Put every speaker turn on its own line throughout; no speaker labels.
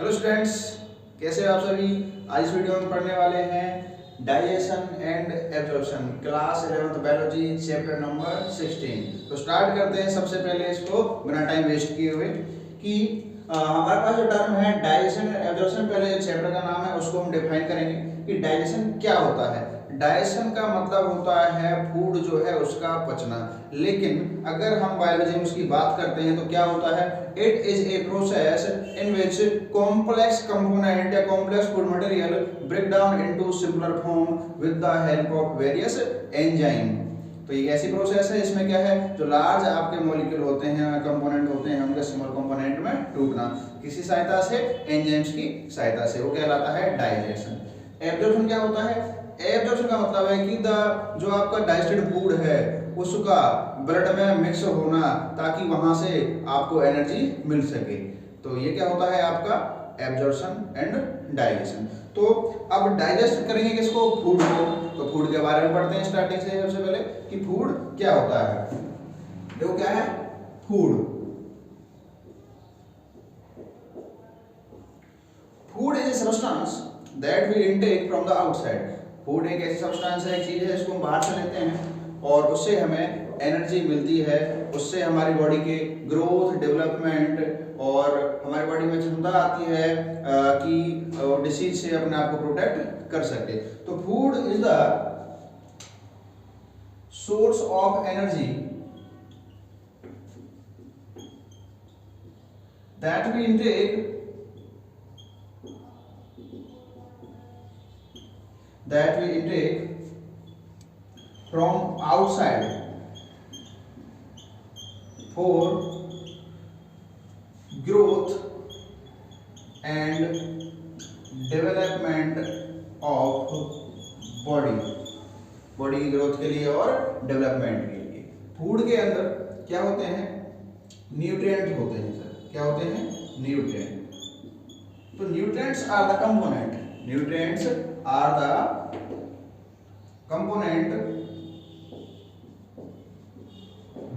Hello students, कैसे हैं आप सभी। आज इस वीडियो में पढ़ने वाले हैं digestion and absorption, class 11th biology, chapter number 16। तो स्टार्ट करते हैं सबसे पहले इसको बिना टाइम वेस्ट किए हुए कि हमारे पास जो टर्म है डाइजेशन एंड एब्जॉर्प्शन, पहले जो चैप्टर का नाम है उसको हम डिफाइन करेंगे कि डाइजेशन क्या होता है। डाइजेशन का मतलब होता है फूड जो है उसका पचना, लेकिन अगर हम बायोलॉजी में उसकी बात करते हैं तो क्या होता है, it is a process in which complex component या complex food material break down into simpler form with the help of various enzyme. तो ये ऐसी प्रोसेस है इसमें क्या है, जो लार्ज आपके मॉलिक्यूल होते हैं, कंपोनेंट होते हैं, उनके स्मॉल कंपोनेंट में टूटना किसी सहायता से, एंजाइम्स की सहायता से, वो कहलाता है डाइजेशन। एब्जॉर्प्शन क्या होता है, एब्जॉर्प्शन का मतलब है कि जो आपका डाइजेस्टेड फूड है उसका ब्लड में मिक्स होना ताकि वहां से आपको एनर्जी मिल सके। तो ये क्या होता है आपका एब्जॉर्प्शन एंड डाइजेशन। तो अब डाइजेस्ट करेंगे किसको, फूड को। तो फूड के बारे में पढ़ते हैं स्टार्टिंग से सबसे पहले कि फूड क्या होता है। देखो क्या है food. Food is a substance that we intake from the outside. Food एक ऐसी सब्सटेंस है, एक चीज है जिसको हम बाहर से लेते हैं और उससे हमें एनर्जी मिलती है, उससे हमारी बॉडी के ग्रोथ, डेवलपमेंट और हमारी बॉडी में क्षमता आती है कि डिसीज से अपने आप को प्रोटेक्ट कर सके। तो food is the source of energy that we intake from outside for growth and development of body की ग्रोथ के लिए और डेवलपमेंट के लिए। फूड के अंदर क्या होते हैं, न्यूट्रिएंट होते हैं सर। क्या होते हैं, न्यूट्रिएंट। तो nutrients are the component, nutrients are the component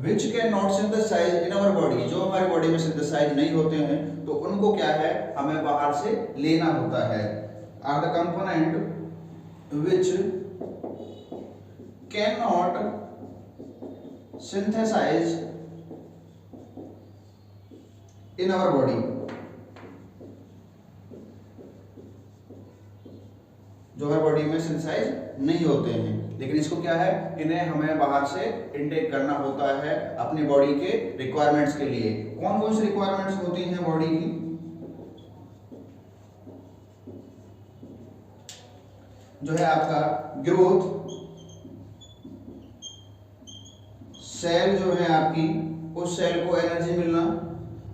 which cannot synthesize in our body, जो हमारी बॉडी में सिंथेसाइज नहीं होते हैं तो उनको क्या है हमें बाहर से लेना होता है। are the component which cannot synthesize in our body, जो हमारी बॉडी में सिंथेसाइज नहीं होते हैं, लेकिन इसको क्या है, इन्हें हमें बाहर से इनटेक करना होता है अपनी बॉडी के रिक्वायरमेंट्स के लिए। कौन कौन सी रिक्वायरमेंट्स होती हैं बॉडी की, जो है आपका ग्रोथ, सेल जो है आपकी, उस सेल को एनर्जी मिलना,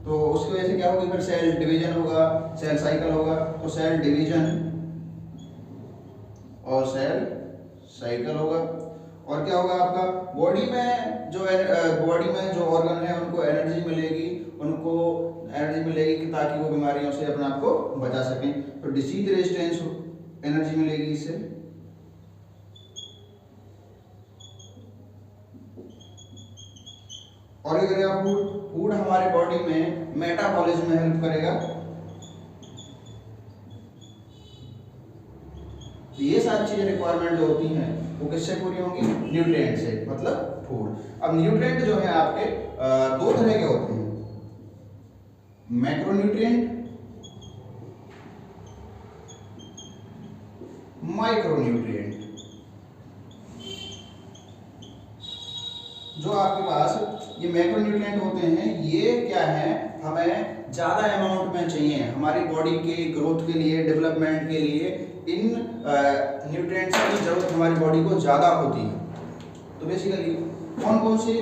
तो उसकी वजह से क्या होगी, फिर सेल डिवीजन होगा, सेल साइकिल होगा, तो सेल डिवीजन और सेल साइकिल होगा। और क्या होगा आपका बॉडी में जो ऑर्गन है उनको एनर्जी मिलेगी, ताकि वो बीमारियों से अपने आप को बचा सकें। तो डिसीज रेजिस्टेंस एनर्जी मिलेगी इससे। और क्या करेगा फूड हमारे बॉडी में मेटाबॉलिज्म में हेल्प करेगा। तो ये सारी चीजें रिक्वायरमेंट जो होती हैं वो किससे पूरी होंगी, न्यूट्रिएंट से, मतलब फूड। अब न्यूट्रिएंट जो है आपके दो तरह के होते हैं, मैक्रोन्यूट्रिएंट, माइक्रोन्यूट्रिएंट। जो आपके पास ये मैक्रोन्यूट्रिएंट होते हैं, ये क्या है, हमें ज्यादा अमाउंट में चाहिए हमारी बॉडी के ग्रोथ के लिए, डेवलपमेंट के लिए। इन न्यूट्रिएंट्स की जरूरत हमारी बॉडी को ज्यादा होती है। तो बेसिकली कौन कौन से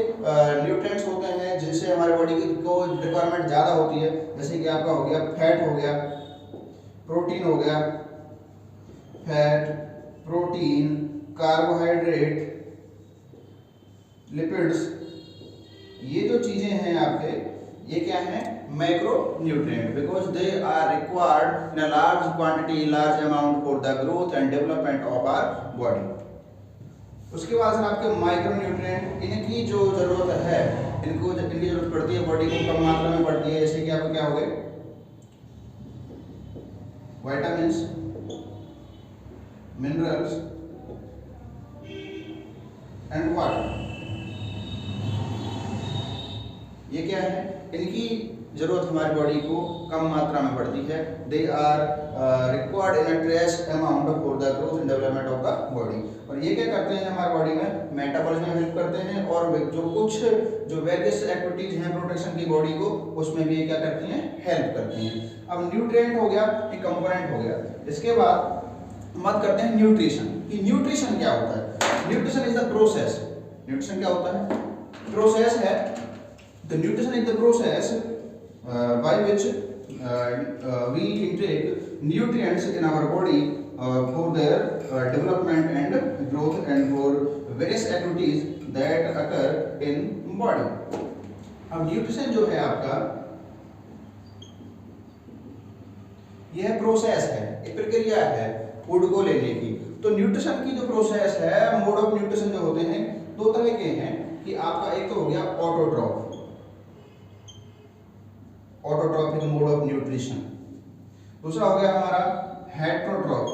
न्यूट्रिएंट्स होते हैं जिनसे हमारी बॉडी को रिक्वायरमेंट ज्यादा होती है, जैसे कि आपका हो गया फैट, हो गया प्रोटीन, हो गया फैट, प्रोटीन, कार्बोहाइड्रेट, लिपिड्स। ये जो चीजें हैं आपके, ये क्या है, macronutrient, because they are required in a large quantity, large amount for the growth and development of our body. उसके बाद सर आपके माइक्रो न्यूट्रिएंट, इनकी जो जरूरत है, इनकी जरूरत पड़ती है बॉडी को कम मात्रा में पड़ती है। जैसे कि आपको क्या हो गए, vitamins, minerals and water। ये क्या है? इनकी जरूरत हमारी बॉडी को कम मात्रा में पड़ती है। They are required in a trace amount for the growth and development of the body. और ये क्या करते हैं हमारी बॉडी में? मेटाबॉलिज्म में हेल्प करते हैं और जो वेरियस एक्टिविटीज हैं प्रोटेक्शन की बॉडी को, उसमें भी ये क्या करती हैं? हेल्प करती हैं। अब न्यूट्रिएंट हो गया, एक कंपोनेंट हो गया। इसके बाद बात करते हैं न्यूट्रिशन कि न्यूट्रिशन क्या होता है। Nutrition is the process. Nutrition क्या होता है? प्रोसेस है। The nutrition is the process by which we intake nutrients in our body for their development and growth and for various activities that occur in body। अब nutrition जो है आपका, यह process है, एक प्रक्रिया है फूड को लेने की। तो न्यूट्रिशन की जो प्रोसेस है, मोड ऑफ न्यूट्रिशन जो होते हैं दो तरह के हैं कि आपका एक तो हो गया autotroph, autotrophic mode of nutrition. दूसरा हो गया हमारा heterotroph,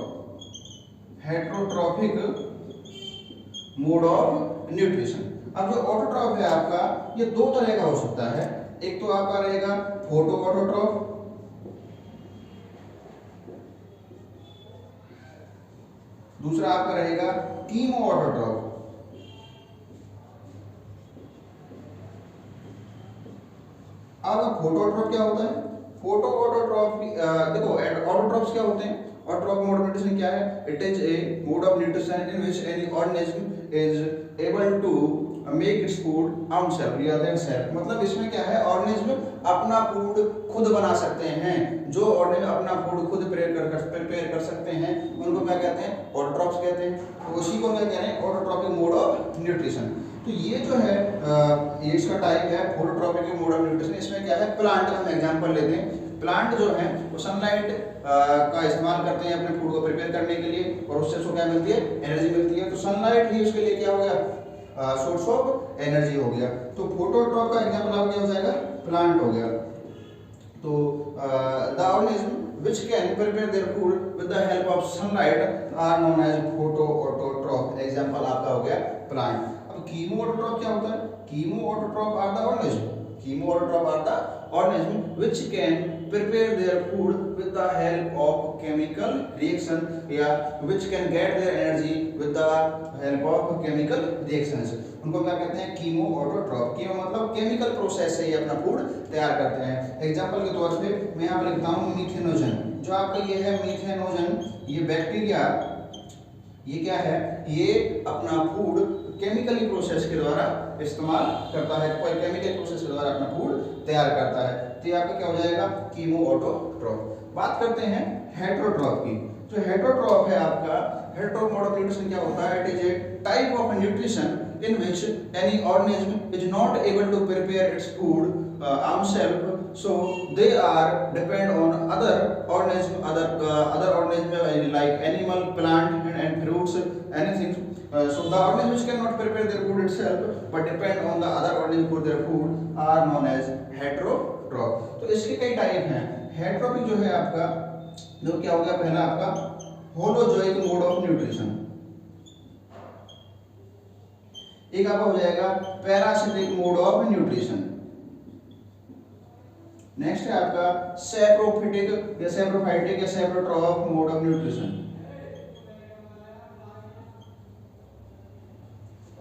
heterotrophic mode of nutrition. अब जो ऑटोट्रॉफ है आपका, ये दो तरह का हो सकता है। एक तो आपका रहेगा फोटो ऑटोट्रॉफ, दूसरा आपका रहेगा कीमो ऑटोट्रॉफ। अब फोटो ऑटोट्रॉफ क्या होता है? फोटो ऑटोट्रॉफ देखो ऑटोट्रॉफ्स क्या होते हैं? ऑटोट्रॉफ मोड ऑफ न्यूट्रिशन क्या है? It is a mode of nutrition in which any organism is able to make its food out self या देन सेल्फ। मतलब इसमें क्या है? ऑर्गेनिज्म अपना फूड खुद बना सकते हैं। जो ऑर्गेनिज्म अपना फूड खुद प्रिपेयर कर सकते हैं उनको क्या कहते हैं? ऑटोट्रॉफ्स कहते हैं। तो उसी को क्या कह रहे हैं? Autotrophic mode of nutrition. तो ये जो है ये इसका टाइप है फोटोट्रॉफिक मोड ऑफ न्यूट्रिशन। इसमें क्या है? प्लांट का हम एग्जांपल लेते हैं। प्लांट जो है वो सनलाइट का इस्तेमाल करते हैं अपने फूड को प्रिपेयर करने के लिए और उससे उसको क्या मिलती है? एनर्जी मिलती है। तो सनलाइट ही उसके लिए क्या हो गया? सोर्स ऑफ एनर्जी हो गया। तो फोटोट्रॉफ का एग्जांपल आपका क्या हो जाएगा? प्लांट हो गया। तो the organism which can prepare their food with the help of sunlight are known as photoautotrophs। Example आपका हो गया प्लांट। अब कीमो ऑटोट्रॉफ क्या होता है? Chemoautotroph are the organism, chemoautotroph are the organism which can prepare their food with the help of chemical reaction या which can get their energy with the help of chemical reactions। उनको क्या कहते हैं? Chemo autotroph. Chemo मतलब chemical process से ये अपना food तैयार करते हैं। एग्जांपल के तौर पे मैं यहाँ पर लिखता हूँ मीथेनोजन। जो आपका ये है मीथेनोजन, ये बैक्टीरिया, ये क्या है? ये अपना फूड केमिकली प्रोसेस के द्वारा इस्तेमाल करता है, कोई केमिकल प्रोसेस के द्वारा अपना फूड तैयार करता है। तो ये आपका क्या हो जाएगा? Chemo autotroph. बात करते हैं हेट्रोट्रॉफ की। जो हेट्रोट्रॉफ है आपका, हेट्रोट्रॉफ मोड ऑफ न्यूट्रिशन क्या होता है? It is A type of nutrition in which any organism is not able to prepare its food ourselves, so they are depend on other organism like animal, plant and fruits, anything। So the organism which cannot prepare their food itself but depend on the other organism for their food are known as heterotroph। तो इसके कई type हैं। Heterotrophic जो है आपका, जो क्या हो गया? पहला आपका होलोजोइक मोड ऑफ न्यूट्रिशन, एक आपका हो जाएगा parasitic mode of nutrition. Next है आपका सैप्रोफिटिक या सैप्रोफाइटिक या सैप्रोट्रॉफ मोड ऑफ न्यूट्रिशन।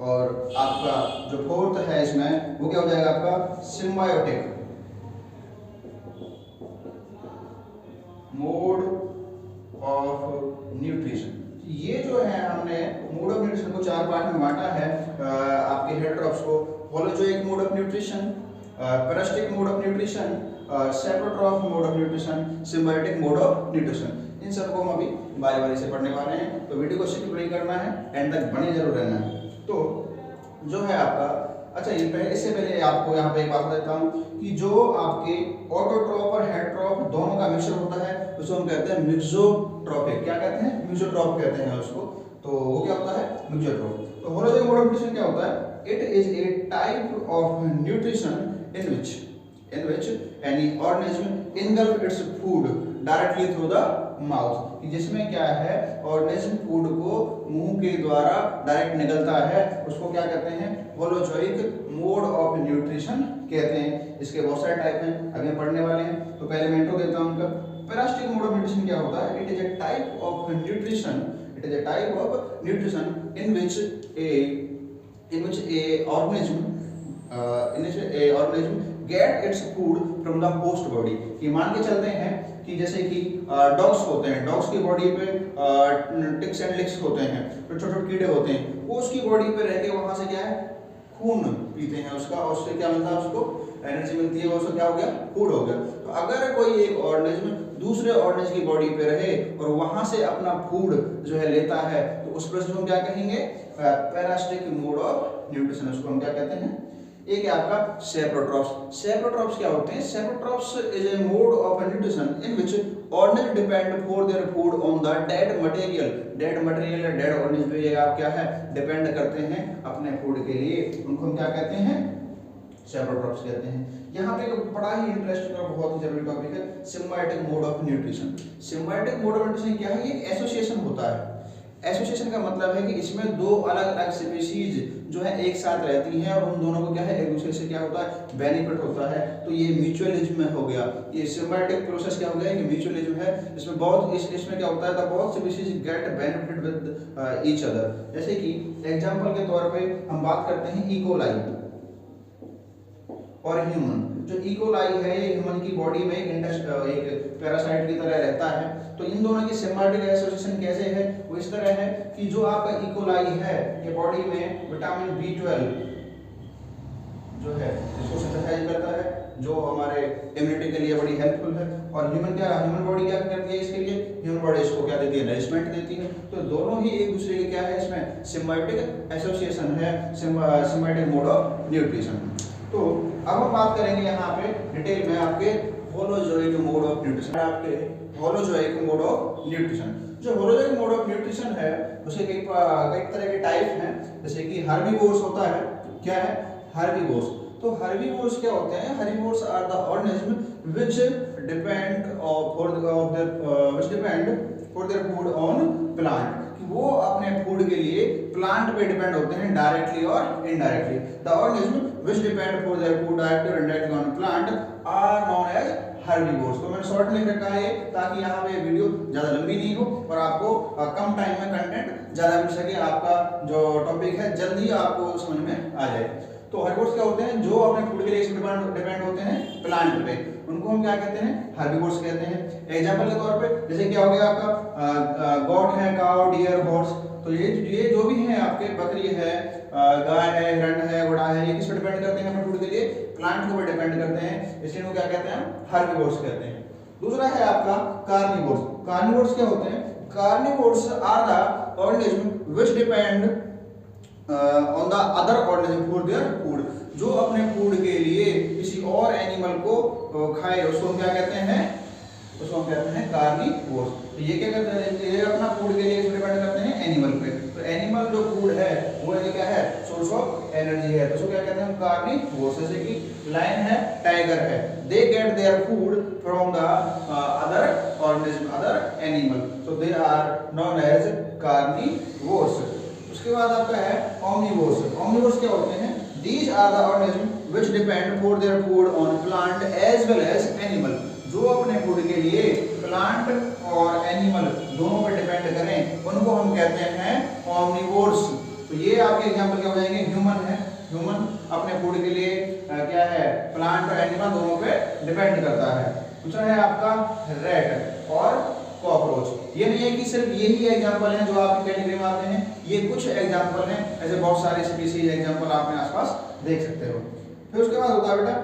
और आपका जो फोर्थ है इसमें वो क्या हो जाएगा? आपका सिम्बायोटिक मोड ऑफ न्यूट्रिशन। ये जो है हमने मोड ऑफ न्यूट्रिशन को चार पार्ट में बांटा है आपके हेट्रोट्रॉफ्स को। Holozoic mode of nutrition, parasitic mode of nutrition, saprotroph mode of nutrition, symbiotic mode of nutrition. इन सबको हम अभी बारी बारी से पढ़ने वाले हैं। तो वीडियो को स्किप नहीं करना है, एंड तक बने जरूर रहना है। तो जो है आपका, अच्छा इससे पहले आपको यहाँ पे एक बात देता हूँ कि जो आपके ऑटोट्रॉफ और हेट्रोट्रॉफ दोनों का मिक्सचर होता है उसको हम कहते हैं मिक्सोट्रॉफिक। क्या कहते हैं? मिक्सोट्रॉफ कहते हैं उसको। तो वो क्या होता है? मिक्सोट्रॉफ। तो होलोजोइक मोड ऑफ न्यूट्रिशन क्या होता है? It is A type of nutrition in which any organism engulf its food directly through the mouth, जिसमें क्या है ऑर्गेनिज्म फूड को मुंह के द्वारा डायरेक्ट निकलता है, उसको क्या कहते हैं होलोजोइक मोड ऑफ न्यूट्रिशन कहते हैं। इसके बहुत सारे टाइप हैं, अभी हम पढ़ने वाले हैं। तो पहले मैं इंट्रो देता हूं उनका। पैरासिटिक मोड ऑफ न्यूट्रिशन क्या होता है? It is a type of nutrition, it is a type of nutrition in which A organism gate its food from the host body. कि मान के चलते हैं कि जैसे कि डॉग्स होते हैं, डॉग्स की बॉडी पे टिक्स एंड लिक्स होते हैं, तो छोटे छोटे कीड़े होते हैं, वो उसकी बॉडी पे रह के वहां से क्या है खून पीते हैं उसका, और उससे क्या मिलता है उसको एनर्जी मिलती है, उसको क्या हो गया फूड हो गया। तो अगर कोई एक ऑर्गेनिज्म दूसरे ऑर्गेनिज्म की बॉडी पे रहे और वहां से अपना फूड जो है लेता है, तो उस प्रोसेस को हम क्या कहेंगे पैरासिटिक मोड ऑफ न्यूट्रिशन, उसको हम क्या कहते हैं। एक है आपका सेप्रोट्रॉप्स। सेप्रोट्रॉप्स क्या होते हैं? Saprotrophs is a mode of nutrition in which organism depend for their food on the dead material. Dead material या डेड ऑर्गेनिज्म पे ये आप क्या है डिपेंड करते हैं अपने फूड के लिए, उनको हम क्या कहते हैं सेप्रोट्रॉप्स कहते हैं। यहाँ पे एक बड़ा ही इंटरेस्टिंग और बहुत ही जरूरी टॉपिक है symbiotic mode of nutrition. Symbiotic mode of nutrition क्या है? ये एसोसिएशन होता है। एसोसिएशन का मतलब है कि इसमें दो अलग अलग स्पीशीज जो है एक साथ रहती हैं और उन दोनों को क्या है एक दूसरे से क्या होता है बेनिफिट होता है, तो ये म्यूचुअलिज्म में हो गया। ये सिम्बायोटिक प्रोसेस क्या हो गया कि म्यूचुअलिज्म है, इसमें बहुत इसमें क्या होता है the both species get benefit with each other. जैसे कि एग्जांपल के तौर पे हम बात करते हैं इकोलाई और ह्यूमन। जो इकोलाई है ये ह्यूमन की बॉडी में एक पैरासाइट की तरह रहता है, तो इन दोनों की सिम्बायोटिक एसोसिएशन कैसे है? वो इस तरह है कि जो आपका इकोलाई है ये बॉडी में विटामिन B12 जो है इसको सिंथेसाइज करता है, जो हमारे इम्यूनिटी के लिए बड़ी हेल्पफुल है। और ह्यूमन बॉडी क्या करती है इसके लिए? ह्यूमन बॉडी इसको क्या देती है नरिशमेंट देती है। तो दोनों ही एक दूसरे के क्या है इसमें सिम्बायोटिक एसोसिएशन है, सिम्बायोटिक मोड ऑफ न्यूट्रिशन। तो अब हम बात करेंगे यहाँ पे डिटेल में आपके होलोजोइक मोड ऑफ न्यूट्रिशन। आपके होलोजोइक मोड ऑफ न्यूट्रिशन, जो होलोजोइक मोड ऑफ न्यूट्रिशन है उसके कई तरह के टाइप हैं। जैसे कि हर्बीवोर्स होता है। क्या है? हर्बीवोर्स। तो हर्बीवोर्स क्या होते हैं? Herbivores are the organism which depend for their food on plant. वो अपने फूड के लिए प्लांट पे डिपेंड होते हैं डायरेक्टली और indirectly. The organism which depend for their food directly और indirectly on plant are known as herbivores. तो मैंने शॉर्ट में लिख रखा है ताकि यहाँ पे वीडियो ज्यादा लंबी नहीं हो और आपको कम टाइम में कंटेंट ज्यादा मिल सके, आपका जो टॉपिक है जल्दी आपको समझ में आ जाए। तो हर्बीवोर्स क्या होते हैं? जो अपने फूड के लिए डिपेंड होते हैं प्लांट पे, उनको हम क्या कहते हैं? हर्बीवोर्स कहते हैं। एग्जांपल के तौर पे जैसे क्या हो गया आपका गॉट है, काउ, डियर, हॉर्स। तो ये जो भी है आपके बकरी है, गाय है, हिरण है, घोड़ा है, ये किस पे डिपेंड करते हैं अपने फूड के लिए? प्लांट को भी डिपेंड करते हैं, इसलिए इनको क्या कहते हैं? हर्बीवोर्स कहते हैं। दूसरा है आपका कार्निवोर्स। कार्निवोर्स क्या होते हैं? Carnivores are the organism which depend on the other organism for their food. जो अपने फूड के लिए किसी और एनिमल को खाए उसको हम क्या कहते हैं? उसको हम कहते हैं कार्निवोर्स। तो ये क्या करते हैं? ये अपना फूड के लिए डिपेंड करते हैं एनिमल पे। तो एनिमल जो फूड है वो क्या है? सोर्स ऑफ एनर्जी है, तो उसको क्या कहते हैं? कार्निवोर्स। जैसे कि लायन है, टाइगर है, they get their food from the other organism, other animal, so they are known as carnivores. उसके बाद आपका है ओमनिवोर्स। ओमनिवोर्स क्या होते हैं? These are the organisms which depend for their food on plant as well as animal। जो अपने food के लिए प्लांट और एनिमल दोनों पे डिपेंड करें उनको हम कहते हैं ओमनिवोर्स। तो ये आपके एग्जांपल क्या हो जाएंगे? ह्यूमन है, ह्यूमन अपने फूड के लिए क्या है? प्लांट और एनिमल दोनों पे डिपेंड करता है। दूसरा है आपका रैट और कॉकरोच। ये नहीं है कि सिर्फ यही एग्जांपल हैं जो आपकी कैटेगरी में आते हैं, ये कुछ एग्जांपल हैं, ऐसे बहुत सारे स्पीशीज एग्जांपल आप अपने आसपास देख सकते हो। फिर उसके बाद होता है बेटा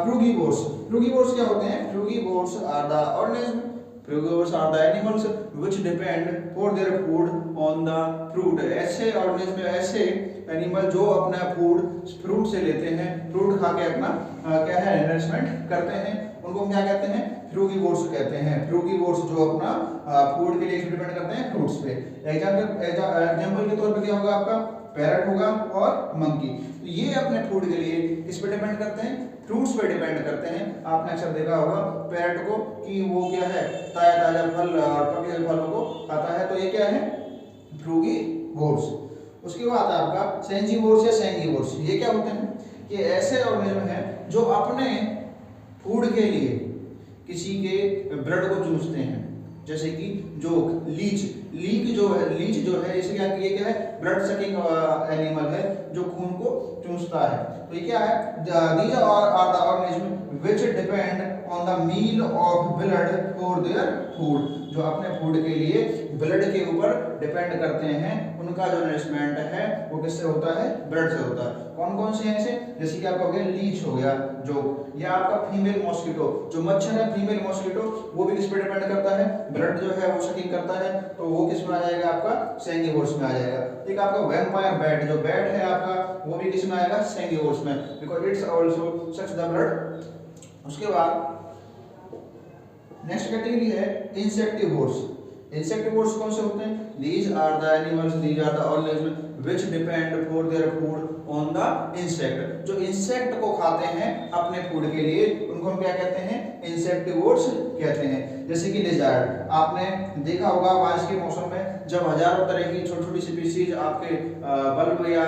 फ्रूगीवोर्स। फ्रूगीवोर्स क्या होते हैं? Frugivores are the organism, frugivores are the animals which depend for their food on the fruit. ऐसे ऑर्गेनिज्म, ऐसे एनिमल जो अपना फूड फ्रूट से लेते हैं, फ्रूट खा के अपना क्या है नरिशमेंट करते हैं, उनको हम क्या कहते हैं? फ्रूगीवोर्स कहते हैं। फ्रूगीवोर्स जो अपना फूड के लिए डिपेंड करते हैं फ्रूट्स पे। एग्जांपल के तौर पे क्या होगा आपका? पैरट होगा और मंकी। तो ये अपने फूड के लिए किस पे डिपेंड करते हैं, फ्रूट्स पे डिपेंड करते हैं। आपने अक्सर देखा होगा पैरट को कि वो क्या है ताजा ताजा फल और पके हुए फलों को खाता है, तो ये क्या है फ्रूगीवोर्स। उसके बाद आपका सेंजीवोर्स या सेंगीवोर्स, ये क्या होते हैं, ये ऐसे ऑर्गेनिज्म हैं जो अपने फूड के लिए किसी के ब्लड को चूसते हैं, जैसे कि जो लीच जो है इसे क्या है ब्लड सकिंग एनिमल है जो खून को चूसता है। तो ये क्या है, these are the organism which depend on the meal of blood for their food, जो अपने फूड के लिए ब्लड के ऊपर डिपेंड करते हैं, उनका जो नरिशमेंट है वो किससे होता है, ब्लड से होता है। कौन कौन से हैं ऐसे, जैसे कि आपका हो गया लीच हो गया जो, या आपका फीमेल मॉस्किटो, जो मच्छर है फीमेल मॉस्किटो वो भी किस पे डिपेंड करता है, ब्लड जो है वो सकिंग करता है, तो वो किस में आ जाएगा आपका सेंगीवोर्स में आ जाएगा। एक आपका वैम्पायर बैट, जो बैट है आपका वो भी किस में आएगा, सेंगीवोर्स में, because it's also sucks the blood. उसके बाद नेक्स्ट कैटेगरी है इंसेक्टिवोर्स। इंसेक्टिवोर्स कौन से होते हैं, these are the animals, these are the organisms which depend for their food on the insect, जो इंसेक्ट को खाते हैं अपने फूड के लिए, उनको हम क्या कहते हैं, इंसेक्टिवोर्स कहते हैं। जैसे कि लिजार्ड, आपने देखा होगा बारिश के मौसम में जब हजारों तरह की छोटी छोटी स्पीसीज आपके बल्ब या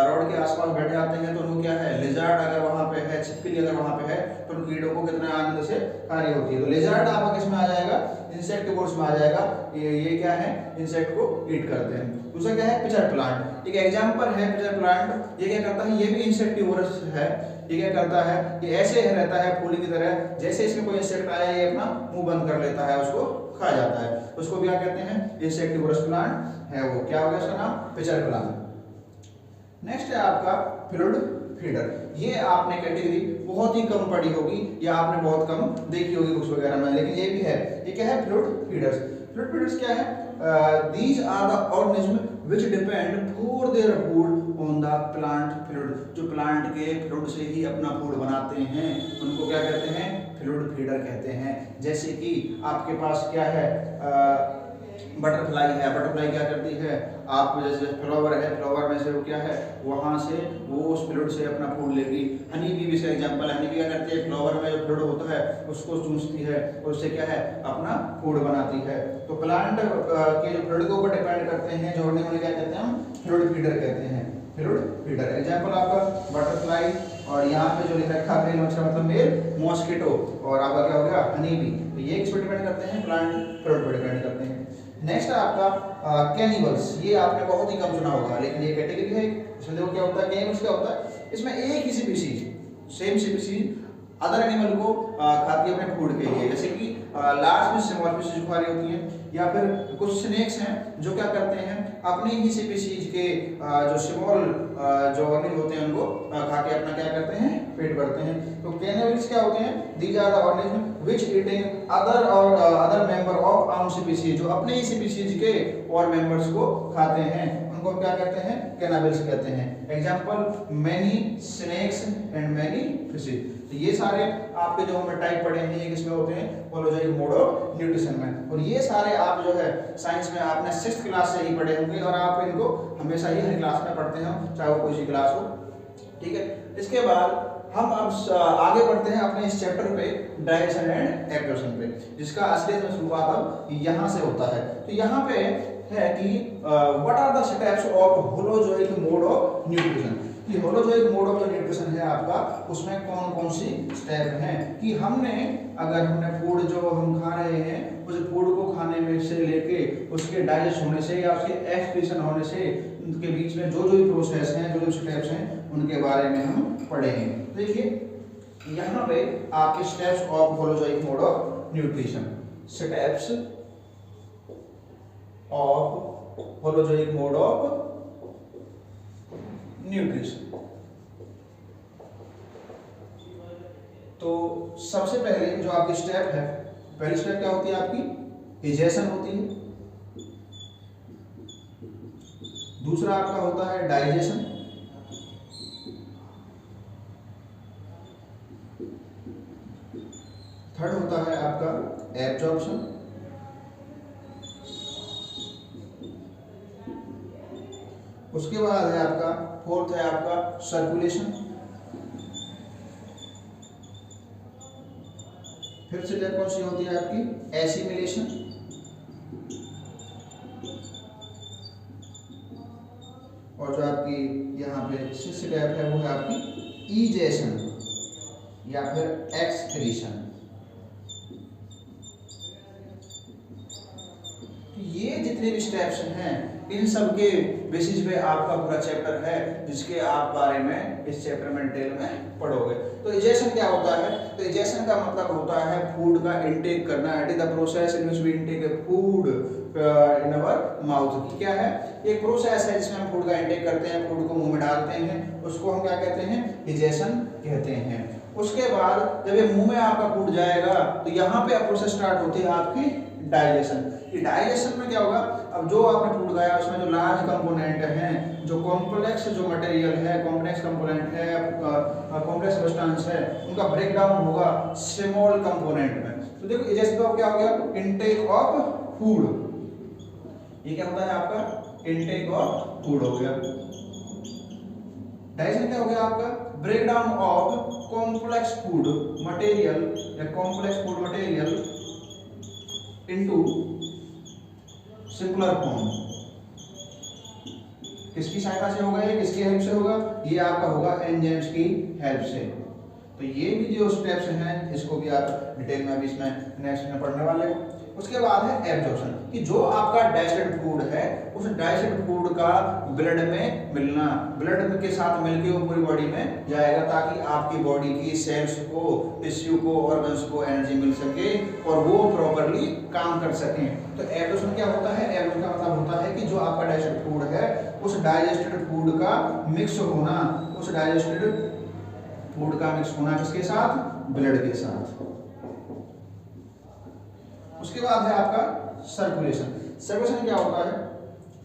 रोड के आसपास बैठे आते हैं, तो उनको क्या है, लिजार्ड अगर वहां पे है, छिपकली अगर वहां पे है, तो उन कीड़ों को कितना आनंद से खा रही होती है। तो लिजार्ड आपका किस में आ जाएगा, इंसेक्टिवोर्स में आ जाएगा। ये क्या है, इंसेक्ट को ईट करते हैं। दूसरा क्या है, पिचर प्लांट, एक एग्जांपल है पिचर प्लांट। ये क्या करता है, ये भी इंसेक्टिवोरस है। ये क्या करता है, ये ऐसे रहता है फूल की तरह, जैसे इसमें कोई इंसेक्ट आया ये अपना मुंह बंद कर लेता है, उसको खा जाता है, उसको भी क्या कहते हैं, इंसेक्टिवोरस प्लांट है वो। क्या हो गया उसका नाम, पिचर प्लांट। नेक्स्ट है आपका फ्लूइड फीडर। ये आपने कैटेगरी बहुत ही कम पढ़ी होगी या आपने बहुत कम देखी होगी बुक्स वगैरह में, लेकिन ये भी है। ये क्या है, फ्लूइड फीडर्स। फ्लूइड फीडर्स क्या है, these are the organisms which depend for their food on the plant fluid, जो प्लांट के फ्लूइड से ही अपना फूड बनाते हैं, उनको क्या कहते हैं, फ्लूइड फीडर कहते हैं। जैसे कि आपके पास क्या है, बटरफ्लाई है, बटरफ्लाई क्या करती है, आप जैसे फ्लावर है, फ्लावर में से वो क्या है, वहां से वो उस फ्लूइड से अपना फूड लेगी। हनी बी भी इसका एग्जांपल है, हनी बी क्या करती है, फ्लावर में जो फ्लूइड होता है उसको चूसती है और उससे क्या है, अपना फूड बनाती है। तो प्लांट के जो फ्लूइड के ऊपर डिपेंड करते हैं, जो उन्हें क्या कहते हैं, हम फ्लूइड फीडर कहते हैं, फ्लूइड फीडर। एग्जांपल आपका बटरफ्लाई, और यहाँ पे जो लिख रखा है मेल मच्छर मतलब मेल मॉस्किटो, और आपका क्या हो गया, हनी बी। तो ये किस पे डिपेंड करते हैं, प्लांट फ्लूइड पे डिपेंड करते हैं। नेक्स्ट है आपका कैनिबल्स। ये आपने बहुत ही कम सुना होगा, लेकिन ये कैटेगरी है। इसमें देखो क्या होता है, कैनिबल्स क्या होता है, इसमें एक ही species, same species other animal को खाती है अपने फूड के लिए, जैसे कि लार्ज फिश, स्मॉल फिश जो खा रही होती हैं, या फिर कुछ स्नेक्स हैं जो क्या करते हैं, अपनी ही स्पीसीज के जो स्मॉल जो ऑर्गेनिज्म होते हैं उनको खा के अपना क्या करते हैं, पेट भरते हैं। तो कैनिबल्स क्या होते हैं, these are the organism which eating other member of our species, जो अपने ही स्पीसीज के और मेंबर्स को खाते हैं, उनको क्या कहते हैं, कैनिबल्स कहते हैं। Example many snakes and many fishes. तो ये सारे आपके जो हमने टाइप पढ़े हैं, ये किसमें होते हैं, होलोजोइक मोड ऑफ न्यूट्रिशन में। और ये सारे आप जो है साइंस में आपने 6th क्लास से ही पढ़े होंगे, और आप इनको हमेशा ही हर क्लास में पढ़ते हैं, चाहे वो कोई सी क्लास हो, ठीक है। इसके बाद हम अब आगे बढ़ते हैं अपने इस चैप्टर पे, डाइजेशन एंड एब्जॉर्प्शन पे, जिसका असली में शुरुआत अब यहाँ से होता है। तो यहाँ पे है कि what are the steps of holozoic mode of nutrition. कि होलोजोइक मोड ऑफ न्यूट्रिशन है आपका, उसमें कौन कौन सी स्टेप हैं, कि हमने फूड जो हम खा रहे हैं, उस फूड को खाने में से लेके उसके डाइजेस्ट होने से या उसके एक्सक्रीशन होने से उनके बीच में जो जो प्रोसेस हैं, जो जो स्टेप्स हैं, उनके बारे में हम पढ़ेंगे। देखिए यहाँ पे आपके steps of holozoic mode of nutrition, steps of holozoic mode of nutrition. तो सबसे पहले जो आपकी स्टेप है, पहली स्टेप क्या होती है आपकी, डाइजेशन होती है। दूसरा आपका होता है डाइजेशन, थर्ड होता है आपका एब्जॉर्प्शन, उसके बाद है आपका फोर्थ है आपका सर्कुलेशन। फिर से स्टेप कौन सी होती है आपकी एसिमिलेशन। और जो आपकी यहाँ पे सिक्स स्टेप है वो है आपकी ईजेशन या फिर एक्सक्रीशन। ये जितने भी स्टेप्स हैं इन सब के बेसिस पे आपका पूरा चैप्टर है, जिसके आप बारे में इस चैप्टर में डिटेल में पढ़ोगे। तो इजेशन क्या होता है? तो इजेशन का मतलब होता है फूड का इनटेक करना। It is the process in which we intake food in our mouth. की क्या है? एक प्रोसेस है जिसमें हम फूड का इनटेक करते हैं, फूड को मुंह में डालते हैं, उसको हम क्या कहते हैं? इजेशन कहते हैं। उसके बाद जब ये मुंह में आपका फूड जाएगा तो यहाँ पे प्रोसेस स्टार्ट होती है आपकी डाइजेशन। डाइजेशन में क्या होगा? अब जो आपने फूड खाया उसमें जो लार्ज कंपोनेंट हैं, जो कॉम्प्लेक्स जो मटेरियल है, कॉम्प्लेक्स कंपोनेंट है, कॉम्प्लेक्स सब्सटेंस है, उनका ब्रेक डाउन होगा स्मॉल कंपोनेंट में। तो देखो इजेशन का क्या हो गया? Intake of food. ये क्या होता है आपका? इनटेक ऑफ फूड हो गया। डाइजेशन क्या हो गया आपका? Break down of complex food material या complex food material into simpler form. किसकी सहायता से होगा? ये किसकी हेल्प से होगा? ये आपका होगा एंजाइम्स की हेल्प से। तो ये भी जो स्टेप्स हैं इसको भी आप डिटेल में अभी इसमें नेक्स्ट में पढ़ने वाले हो। उसके बाद है एब्जॉर्प्शन, कि जो आपका डाइजेस्टेड फूड है उस डाइजेस्टेड फूड का ब्लड में मिलना, ब्लड के साथ मिलके वो पूरी बॉडी में जाएगा ताकि आपकी बॉडी की सेल्स को, टिश्यू को, ऑर्गन्स को एनर्जी मिल सके और वो प्रॉपर्ली काम कर सकें। तो एब्जॉर्प्शन क्या होता है? एब्जॉर्प्शन का मतलब होता है कि जो आपका डाइजेस्टेड फूड है उस डाइजेस्टेड फूड का मिक्स होना, उस डाइजेस्टेड फूड का मिक्स होना किसके साथ? ब्लड के साथ। उसके बाद है आपका सर्कुलेशन। सर्कुलेशन क्या होता है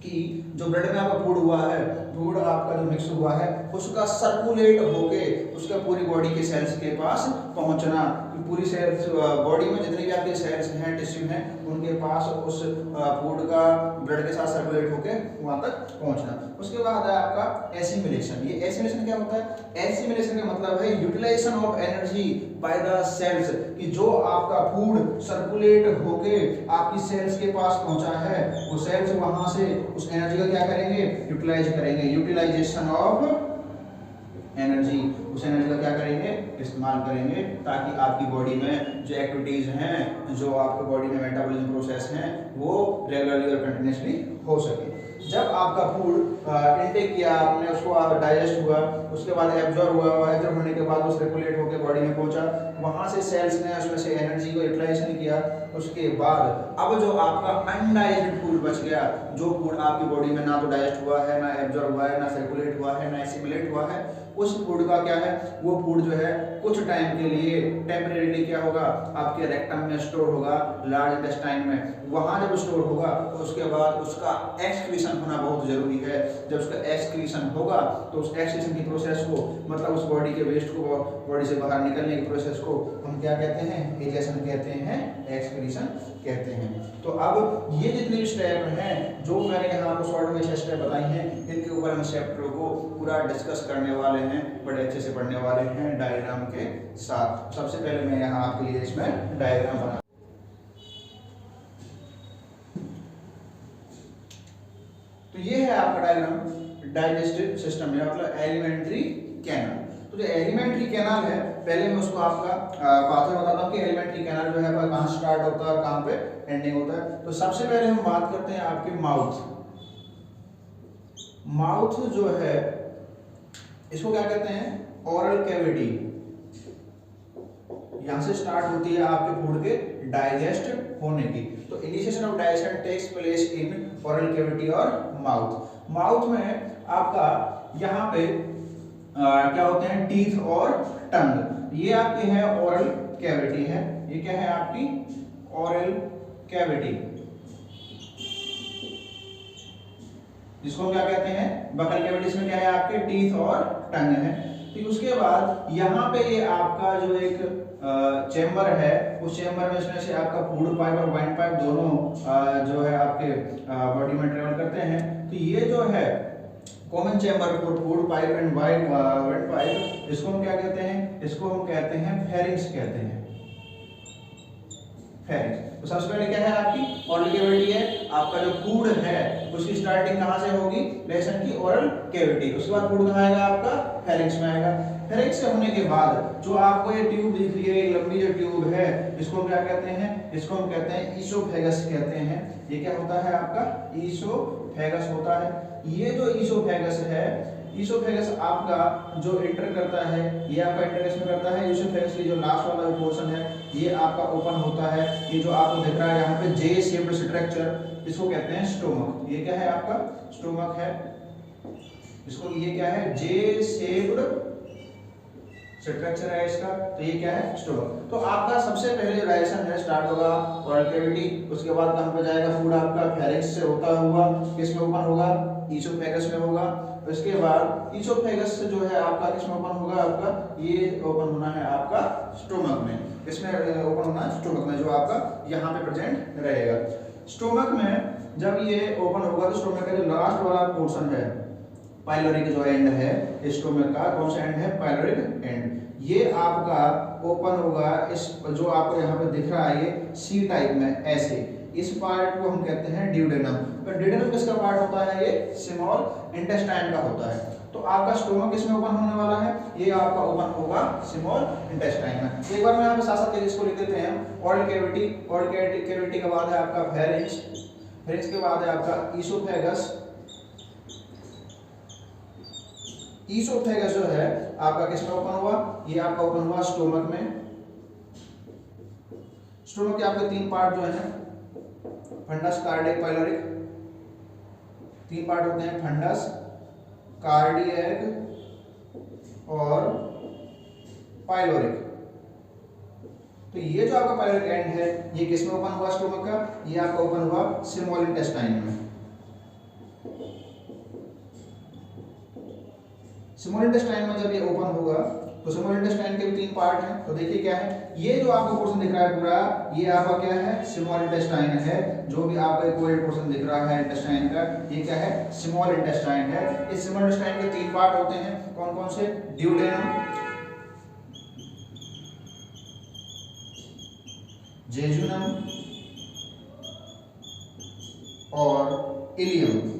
कि जो ब्लड में आपका फूड हुआ है, फूड आपका जो मिक्स हुआ है उसका सर्कुलेट होके उसका पूरी बॉडी के सेल्स के पास पहुंचना। पूरी सेल्स बॉडी में जितने भी आपके सेल्स हैं, टिश्यू हैं, उनके पास उस फूड का ब्लड के साथ सर्कुलेट होके वहां तक पहुंचना। उसके बाद है आपका एसिमिलेशन। ये एसिमिलेशन क्या होता है? एसिमिलेशन का मतलब है utilisation of energy by the cells, कि जो आपका फूड सर्कुलेट होके आपकी सेल्स के पास पहुंचा है वो सेल्स वहां से उस एनर्जी का क्या करेंगे? यूटिलाइज करेंगे। यूटिलाइजेशन ऑफ एनर्जी, उस एनर्जी का क्या करेंगे? इस्तेमाल करेंगे ताकि आपकी बॉडी में जो एक्टिविटीज हैं, जो आपके बॉडी में मेटाबॉलिज्म प्रोसेस हैं, वो रेगुलरली और कंटिन्यूसली हो सके। जब आपका फूड इनटेक किया आपने, उसको डाइजेस्ट हुआ, उसके बाद एब्जॉर्ब हुआ, एब्जॉर्ब होने के बाद वो सर्कुलेट होकर बॉडी में पहुंचा, वहां से सेल्स ने उसमें से एनर्जी को यूटिलाइजेशन किया। उसके बाद अब जो आपका अनडाइजेस्टेड फूड बच गया, जो फूड आपकी बॉडी में ना तो डाइजेस्ट हुआ है, ना एब्जॉर्ब हुआ है, ना सर्कुलेट हुआ है, ना एसिमिलेट हुआ है, उस फूड का क्या है? वो फूड जो है कुछ टाइम के लिए टेम्परेरीली क्या होगा? आपके रेक्टम में स्टोर होगा, लार्ज इंटेस्टाइन में। वहां जब स्टोर होगा तो उसके बाद उसका एक्सक्रीशन होना बहुत जरूरी है। जब उसका एक्सक्रीशन होगा तो उस एक्सक्रीशन की प्रोसेस को, मतलब उस बॉडी के वेस्ट को बॉडी से बाहर निकलने की प्रोसेस को हम क्या कहते हैं? इजेशन कहते हैं, एक्सक्रीशन कहते हैं। तो अब ये जितने भी स्टेप हैं जो मैंने यहाँ आपको शॉर्ट में 6 स्टेप बताई हैं, इनके ऊपर हम चैप्टर को पूरा डिस्कस करने वाले हैं, बड़े अच्छे से पढ़ने वाले हैं डायग्राम के साथ। सबसे पहले मैं यहाँ आपके लिए इसमें डायग्राम बना। तो ये है आपका डायग्राम डाइजेस्टिव सिस्टम में, मतलब एलिमेंट्री कैनाल। तो जो एलिमेंट्री कैनाल है, पहले मैं उसको आपका पाथवे बताता हूँ कि एलिमेंट्री कैनाल जो है वह कहाँ स्टार्ट होता है और कहाँ पे एंडिंग होता है। तो सबसे पहले हम बात करते हैं आपके माउथ। माउथ जो है इसको क्या कहते हैं? Oral cavity. यहां से स्टार्ट होती है आपके फूड के डाइजेस्ट होने की। तो initiation of digestion takes place in oral cavity or mouth. Mouth में आपका यहाँ पे क्या होते हैं? टीथ और टंग। ये आपकी है ओरल कैविटी है। ये क्या है आपकी? ओरल कैविटी, जिसको क्या कहते हैं? बकल कैविटी में क्या है आपके? टीथ और टंग है। तो उसके बाद यहाँ पे ये आपका जो एक चेम्बर है, उस चेम्बर में इसमें से आपका फूड पाइप और वाइन पाइप दोनों जो है आपके बॉडी में ट्रेवल करते हैं। तो ये जो है common chamber for food pipe and went pipe, इसको हम क्या कहते हैं? इसको हम कहते हैं फेरिंग्स कहते हैं, फेरिंग्स। तो सबसे पहले क्या है आपकी ओरल कैविटी है, आपका जो फूड है उसकी स्टार्टिंग कहाँ से होगी? लेसन की ओरल कैविटी। उसके बाद फूड कहाँ आएगा आपका? फेरिंग्स में आएगा। फेरिंग्स से होने के बाद जो आपको ये ट्यूब दिख रही है, एक लंबी जो ट्यूब है, इसको क्या कहते हैं? इसको हम कहते हैं ईसोफेगस कहते हैं। ये क्या होता है आपका? ईसोफेगस होता है। ये जो ईसोफेगस है, ईसोफेगस आपका जो इंटर करता है, ये आपका इंटर इसमें करता है। ईसोफेगस की जो लास्ट वाला पोर्शन है ये आपका ओपन होता है। ये जो आपको दिख रहा है यहाँ पे जे शेप्ड स्ट्रक्चर, इसको कहते हैं स्टोमक। ये क्या है आपका? स्टोमक है। इसको ये क्या है? जे शेप्ड स्ट्रक्चर है इसका, तो ये क्या है? स्टोमक। तो आपका सबसे पहले जो डाइजेशन है स्टार्ट होगा ओरल कैविटी, उसके बाद कहां पे जाएगा? फूड आपका फेरिंग्स से होता हुआ किसमें ओपन होगा? ईसोफेगस में होगा। उसके बाद ईसोफेगस से जो है आपका किसमें ओपन होगा? आपका ये ओपन होना है आपका स्टोमक में। किसमें ओपन होना है? स्टोमक में, जो आपका यहाँ पे प्रेजेंट रहेगा। स्टोमक में जब ये ओपन होगा तो स्टोमक का जो लास्ट वाला पोर्शन है, पाइलोरिक जो एंड है स्टोमक का, कौन सा एंड है? Pyloric and. ये आपका ओपन होगा, इस जो आपको यहाँ पे दिख रहा है ये सी टाइप में ऐसे, इस पार्ट को हम कहते हैं ड्यूडेनम। तो ड्यूडेनम किसका पार्ट होता है? ये स्मॉल इंटेस्टाइन का होता है। तो आपका स्टोमक किसमें ओपन होने वाला है? ये आपका ओपन होगा स्मॉल इंटेस्टाइन में। एक बार मैं यहाँ पे साथ साथ इसको लिख देते हैं। ओरल कैविटी, ओरल कैविटी के बाद है आपका फेरिंग्स, फेरिंग्स के बाद है आपका ईसोफेगस। ईसोफेगस जो है आपका किसमें ओपन हुआ? ये आपका ओपन हुआ स्टोमक में। स्टोमक के आपके तीन पार्ट जो है, फंडस, कार्डियक, पाइलोरिक, तीन पार्ट होते हैं, फंडस, कार्डियक और पाइलोरिक। तो ये जो आपका पाइलोरिक एंड है ये किसमें ओपन हुआ? स्टोमक का। ये आपका ओपन हुआ स्मॉल इंटेस्टाइन में। स्मॉल इंटेस्टाइन में जब ये ओपन होगा तो स्मॉल इंटेस्टाइन के भी तीन पार्ट हैं। तो देखिए क्या है, ये जो आपको पोर्शन दिख रहा है पूरा, ये आपका क्या है? स्मॉल इंटेस्टाइन है। जो भी आपका कोई पोर्शन दिख रहा है इंटेस्टाइन का, ये क्या है? स्मॉल इंटेस्टाइन है। इस स्मॉल इंटेस्टाइन के तीन पार्ट होते हैं, कौन कौन से? ड्यूडेनम, जेजुनम और इलियम।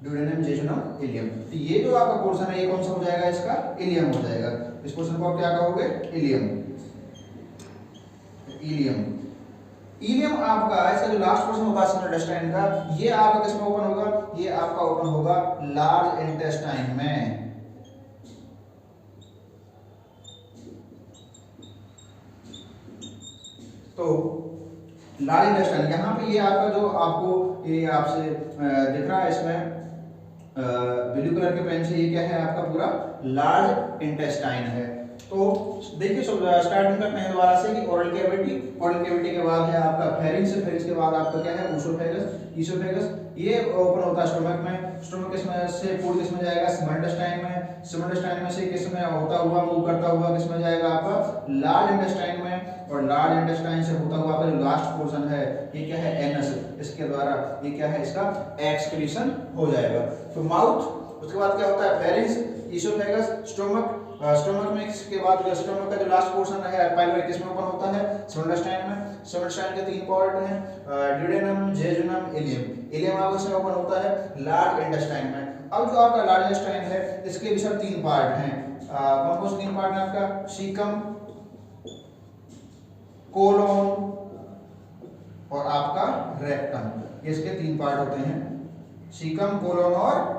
Duodenum, jejunum, ileum. तो ये जो आपका पोर्शन है ये कौन सा हो जाएगा? इसका इलियम हो जाएगा। इस पोर्शन को आप क्या कहोगे? इलियम। इलियम, इलियम आपका इसका जो लास्ट पोर्शन होगा स्मॉल इंटेस्टाइन का, ये आपका किसमें ओपन होगा? ये आपका ओपन होगा लार्ज इंटेस्टाइन में। तो लार्ज इंटेस्टाइन, यहाँ पे ये आपका जो आपको ये आपसे दिख रहा है इसमें ब्लू कलर के पेन से, ये क्या है? आपका पूरा लार्ज इंटेस्टाइन है। तो देखिए स्टार्टिंग करते हैं दोबारा से कि ओरल कैविटी, ओरल कैविटी के बाद है आपका फेरिंग्स, फेरिंग्स के बाद आपका क्या है? ईसोफेगस, ईसोफेगस ये ओपन होता है स्टोमक में। स्टोमक किसमें से फूड किसमें जाएगा? स्मॉल इंटेस्टाइन में। स्मॉल इंटेस्टाइन में से किसमें होता हुआ मूव करता हुआ किसमें जाएगा? आपका लार्ज इंटेस्टाइन में। और लार्ज इंटेस्टाइन से होता हुआ आपका जो लास्ट पोर्शन है ये क्या है? एनस, इसके द्वारा ये क्या है? इसका एक्सक्रीशन हो जाएगा। तो माउथ, उसके बाद क्या होता है? Pharynx, oesophagus, stomach. स्टोमक में के बाद स्टोमक का जो लास्ट पोर्शन है पाइलोरिक, किसमें ओपन होता है? स्मॉल इंटेस्टाइन में। स्मॉल इंटेस्टाइन के तीन पार्ट हैं, ड्यूडेनम, जेजुनम, इलियम। इलियम आपका इसमें ओपन होता है लार्ज इंटेस्टाइन में। अब जो आपका लार्ज इंटेस्टाइन है इसके भी सब तीन पार्ट हैं। कौन कौन से तीन पार्ट हैं आपका? सीकम, कोलोन और आपका रेक्टम। इसके तीन पार्ट होते हैं, सीकम, कोलोन और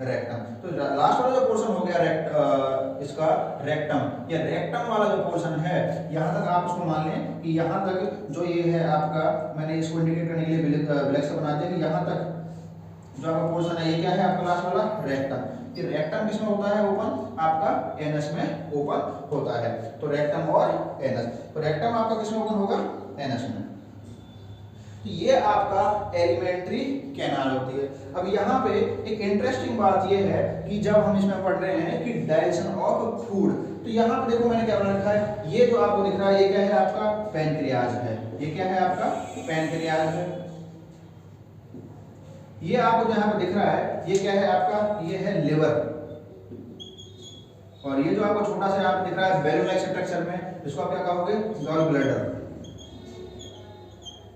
रेक्टम। तो लास्ट वाला जो पोर्शन हो गया इसका रेक्टम, या रेक्टम वाला जो पोर्शन है, यहाँ तक आप उसको मान लें कि यहाँ तक जो ये है आपका, मैंने इसको इंडिकेट करने के लिए ब्लैक से बना दिया कि यहाँ तक जो आपका पोर्शन है ये क्या है? आपका लास्ट वाला रेक्टम। ये रेक्टम किसमें होता है ओपन? आपका एनस में ओपन होता है। तो रेक्टम और एनस, तो रेक्टम आपका किसमें ओपन होगा? एनस में। तो ये आपका एलिमेंट्री कैनाल होती है। अब यहाँ पे एक इंटरेस्टिंग बात ये है कि जब हम इसमें पढ़ रहे हैं कि डाइजेशन ऑफ फूड, तो यहाँ पे देखो मैंने क्या बना रखा है, ये जो आपको दिख रहा है ये क्या है? आपका पैनक्रियाज है। ये क्या है? आपका पैनक्रियाज है। ये आपको जो यहाँ पे दिख रहा है ये क्या है आपका, ये है लिवर, और ये जो आपको छोटा सा यहाँ पे दिख रहा है बैलून लाइक स्ट्रक्चर में, इसको आप क्या कहोगे, गॉल ब्लैडर।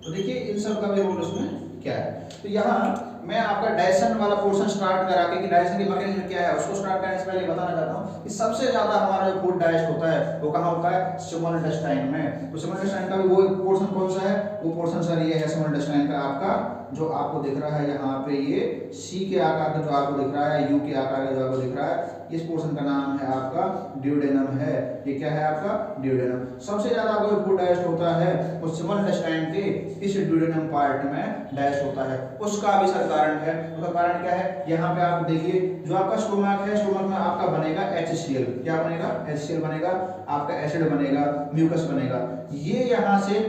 तो देखिए इन सब का भी रोल उसमें क्या है। तो यहाँ मैं आपका डाइजेशन वाला पोर्शन स्टार्ट करा के कि डाइजेशन की मैकेनिज्म क्या है उसको स्टार्ट करने से पहले बताना चाहता हूँ कि सबसे ज्यादा हमारा जो फूड डाइजेस्ट होता है वो कहाँ होता है, स्मॉल इंटेस्टाइन में। तो स्मॉल इंटेस्टाइन का भी वो पोर्शन कौन सा है, वो पोर्शन सर ये है स्मॉल इंटेस्टाइन का आपका, जो आपको दिख रहा है यहाँ पे ये सी के आकार का जो आपको दिख रहा है, यू के आकार का जो आपको दिख रहा है, इस पोर्शन का नाम है आपका ड्यूडेनम है। ये क्या है आपका, ड्यूडेनम। सबसे ज्यादा आपको फूड डाइजेस्ट होता है वो स्मॉल इंटेस्टाइन के इस ड्यूडेनम पार्ट में डाइजेस्ट होता है। उसका भी सर कारण है, उसका कारण क्या है, यहाँ पे आप देखिए जो आपका स्टोमक है, स्टोमक में आपका बनेगा HCl, क्या बनेगा, HCl बनेगा, आपका एसिड बनेगा, म्यूकस बनेगा। ये यहाँ से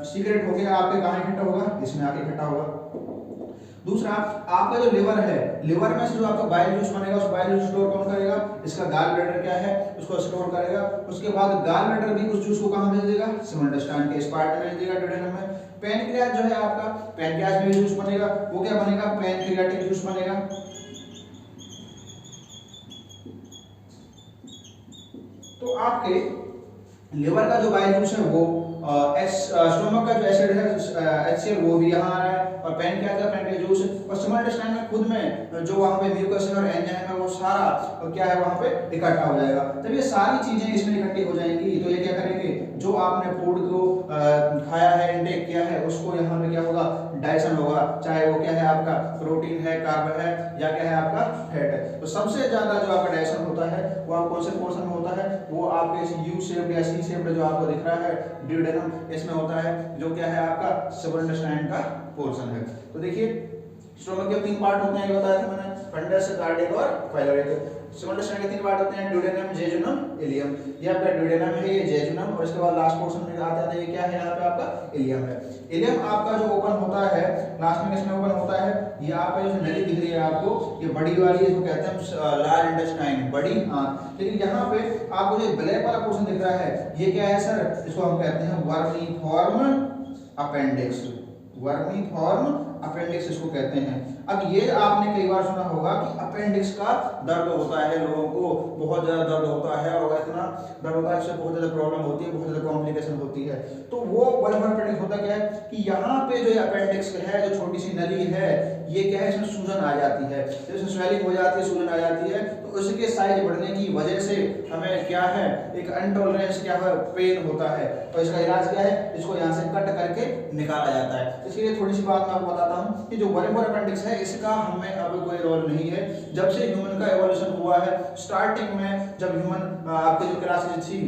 सीक्रेट होके आपके कहाँ इकट्ठा होगा, इसमें आके इकट्ठा होगा। दूसरा आपका जो लिवर है, लिवर में से जो आपका बाइल जूस बनेगा उस बाइल जूस स्टोर कौन करेगा, इसका गाल ब्लैडर क्या है, उसको स्टोर करेगा। उसके बाद गाल ब्लैडर भी उस जूस को कहाँ भेज देगा, स्मॉल इंटेस्टाइन के इस पार्ट में भेज देगा, ड्यूडेनम में। पैनक्रियाज जो है आपका, पैनक्रियाज में जूस बनेगा, वो क्या बनेगा, पैनक्रियाटिक जूस बनेगा। तो आपके लिवर का जो बाइल जूस है वो स्टोमक का जो एसिड है HCl वो भी यहाँ आ रहा है, और पैनक्रियाज का पैनक्रियाज जूस, और स्मॉल इंटेस्टाइन में खुद में जो वहाँ पे म्यूकस है और एंजाइम है वो सारा और क्या है वहाँ पे इकट्ठा हो जाएगा। जब ये सारी चीजें इसमें इकट्ठी हो जाएंगी तो ये क्या करेंगे, जो आपने फूड को खाया है, इंटेक किया है, उसको यहाँ पे क्या होगा, डाइजेशन होगा, चाहे वो क्या है आपका प्रोटीन है, कार्ब है, या क्या है आपका फैट है। तो सबसे ज्यादा जो आपका डाइजेशन होता है वो आप कौन से पोर्शन में होता है, वो आपके इस यू शेप या सी शेप जो आपको दिख रहा है ड्यूडेनम, इसमें होता है, जो क्या है आपका स्मॉल इंटेस्टाइन का पोर्शन है। तो देखिए स्टोमक के 3 पार्ट होते हैं, ये बताया था मैंने, फंडस, कार्डिक और फाइलोरिक। स्मॉल इंटेस्टाइन के 3 पार्ट होते हैं, ड्यूडेनम, जेजुनम, इलियम। ये आपका ड्यूडेनम है, ये जेजुनम, और इसके बाद लास्ट पोर्शन में आता है ये क्या है यहाँ पे आपका इलियम है। इलियम आपका जो ओपन होता है लास्ट में किसमें ओपन होता है, ये आपका जो नली दिख रही है आपको, ये बड़ी वाली, इसको कहते हैं लार्ज इंटेस्टाइन, बड़ी आंत। लेकिन यहाँ पे आपको जो ब्लैक वाला पोर्शन दिख रहा है ये क्या है सर, इसको हम कहते हैं वर्मीफॉर्म अपेंडिक्स, वर्मीफॉर्म अपेंडिक्स इसको कहते हैं। अब ये आपने कई बार सुना होगा कि अपेंडिक्स का दर्द होता है, लोगों को बहुत ज्यादा दर्द होता है, और इतना दर्द होता है उससे बहुत ज्यादा प्रॉब्लम होती है, बहुत ज्यादा कॉम्प्लिकेशन होती है। तो वो वर्मीफॉर्म अपेंडिक्स होता क्या है कि यहाँ पे जो अपेंडिक्स है, जो छोटी सी नली है, ये क्या है, इसमें सूजन आ जाती है, इसमें स्वेलिंग हो जाती है, सूजन आ जाती है, तो उसके साइज बढ़ने की वजह से हमें क्या है, एक अनटॉलरेंस क्या है, पेन होता है, और इसका इलाज क्या है, इसको यहाँ से कट करके निकाला जाता है। इसके लिए थोड़ी सी बात मैं आपको बताता हूँ कि जो वर्मीफॉर्म अपेंडिक्स है इसका हमें अब कोई रोल नहीं है। जब से ह्यूमन का एवोल्यूशन हुआ है, स्टार्टिंग में जब ह्यूमन आपके जो क्लासेस थी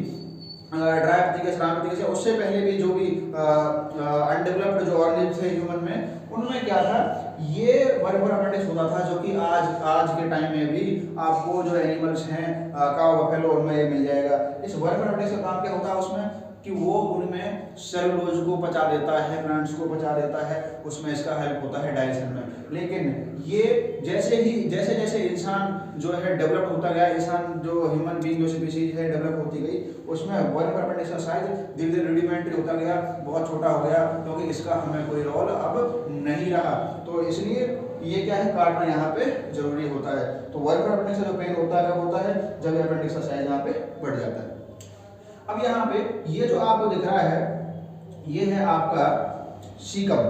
ड्राइव से, उससे पहले भी जो भी अनडेवलप्ड जो ऑर्गेनिज्म थे ह्यूमन में, उनमें क्या था, ये वर्मीफॉर्म अपेंडिक्स होता था, जो कि आज के टाइम में भी आपको जो एनिमल्स हैं काऊ, बफेलो, उनमें ये मिल जाएगा। इस वर्मीफॉर्म अपेंडिक्स का काम क्या होता है उसमें कि वो उनमें सेलुलोज को पचा देता है, प्लांट्स को पचा देता है, उसमें इसका हेल्प होता है डाइजेशन में। लेकिन ये जैसे जैसे इंसान जो है डेवलप होता गया, इंसान जो ह्यूमन बीइंग जो स्पीशीज है डेवलप होती गई, उसमें वर्मीफॉर्म अपेंडिक्स का साइज धीरे धीरे रुडिमेंट्री होता गया, बहुत छोटा हो गया, क्योंकि इसका हमें कोई रोल अब नहीं रहा। तो इसलिए ये क्या है, काटना यहाँ पे जरूरी होता है। तो वर्मीफॉर्म अपेंडिक्स का जो पेन होता है होता है जब अपेंडिक्स का साइज यहाँ पे बढ़ जाता है। अब यहाँ पे ये जो आपको दिख रहा है ये है आपका सीकम,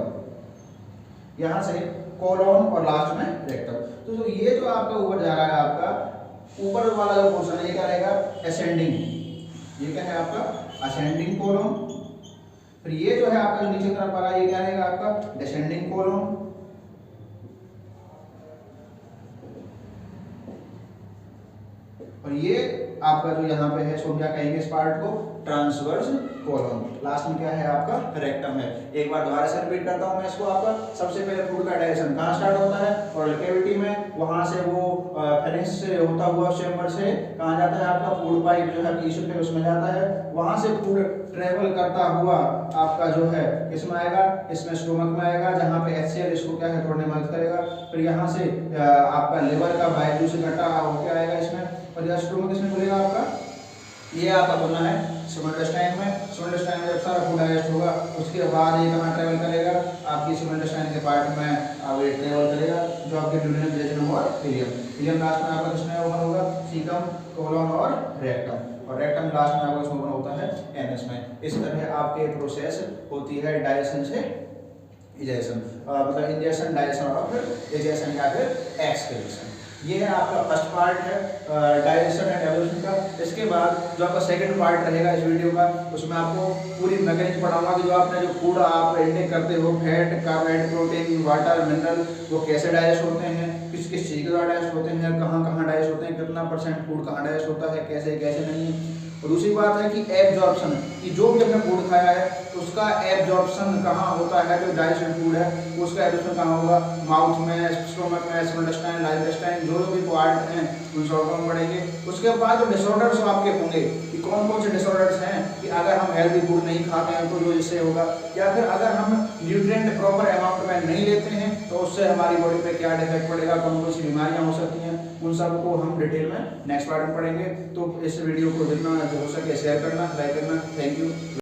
यहाँ से कोलोन और लास्ट में रेक्टम। तो ये जो आपका ऊपर जा रहा है, आपका ऊपर वाला जो पोर्शन है ये क्या रहेगा, असेंडिंग, ये क्या है आपका असेंडिंग कोलोन। फिर ये जो है आपका जो नीचे की तरफ आ रहा है ये क्या रहेगा आपका डिसेंडिंग कोलोन। और ये आपका जो यहाँ पे है इसको क्या कहेंगे, इस पार्ट को ट्रांसवर्स कोलोन। लास्ट में क्या है आपका रेक्टम है। एक बार दोबारा से रिपीट करता हूँ मैं इसको, आपका सबसे पहले फूड का डाइजेशन कहाँ स्टार्ट होता है, ओरल कैविटी में, वहां से वो फेरिंक्स से होता हुआ चैम्बर से कहाँ जाता है, आपका फूड पाइप जो है ईसोफेगस उसमें जाता है, वहां से फूड ट्रेवल करता हुआ आपका जो है इसमें आएगा, इसमें स्टोमक में आएगा, जहाँ पे HCl इसको क्या है तोड़ने में मदद करेगा। फिर यहाँ से आपका लिवर का बाइल जूस इकट्ठा होकर आएगा इसमें, और यह स्टोमक इसमें खुलेगा आपका, ये आपका बनना है स्मॉल इंटेस्टाइन में। स्मॉल इंटेस्टाइन में जब सारा फूड डाइजेस्ट होगा, उसके बाद ये कहाँ ट्रेवल करेगा, आपकी स्मॉल इंटेस्टाइन के पार्ट में अब ये ट्रेवल करेगा, जो आपके ड्यूडेनम, जेजुनम और इलियम। इलियम लास्ट में आपका किसमें ओपन होगा, सीकम, कोलन और रेक्टम, और रेक्टम लास्ट में आपका किसमें ओपन होता है, एनस में। इस तरह आपके प्रोसेस होती है डाइजेशन से इजेशन, मतलब इंजेशन, डाइजेशन और फिर इजेशन या फिर एक्सक्रीशन। ये है आपका फर्स्ट पार्ट है डाइजेशन एंड एवोल्यूशन का। इसके बाद जो आपका सेकंड पार्ट रहेगा इस वीडियो का, उसमें आपको पूरी मैकेनिज्म पढ़ाऊंगा कि जो आपने जो फूड आप इंटेक करते हो, fat, carbohydrate, protein, water, mineral, वो कैसे डाइजेस्ट होते हैं, किस किस चीज़ के द्वारा डाइजेस्ट होते हैं, कहाँ कहाँ डाइजेस्ट होते हैं, कितना % फूड कहाँ डाइजेस्ट होता है, कैसे कैसे नहीं। और दूसरी बात है कि एब्जॉर्प्शन, कि जो भी हमने फूड खाया है उसका एब्जॉर्प्शन कहाँ होता है, जो डाइजेशन फूड है उसका एब्जॉर्प्शन कहाँ होगा, माउथ में, स्टोमक में, स्मॉल इंटेस्टाइन, लार्ज इंटेस्टाइन, जो भी पार्ट हैं उन सबको हम पढ़ेंगे। उसके बाद जो डिसऑर्डर्स आपके होंगे कि कौन कौन से डिसऑर्डर्स हैं, कि अगर हम हेल्दी फूड नहीं खाते हैं तो जो इससे होगा, या फिर अगर हम न्यूट्रिएंट प्रॉपर अमाउंट में नहीं लेते हैं तो उससे हमारी बॉडी पे क्या डिफेक्ट पड़ेगा, कौन कौन सी बीमारियां हो सकती हैं, उन सबको हम डिटेल में नेक्स्ट पार्ट में पढ़ेंगे। तो इस वीडियो को जितना हो सके शेयर करना, लाइक करना। Thank you.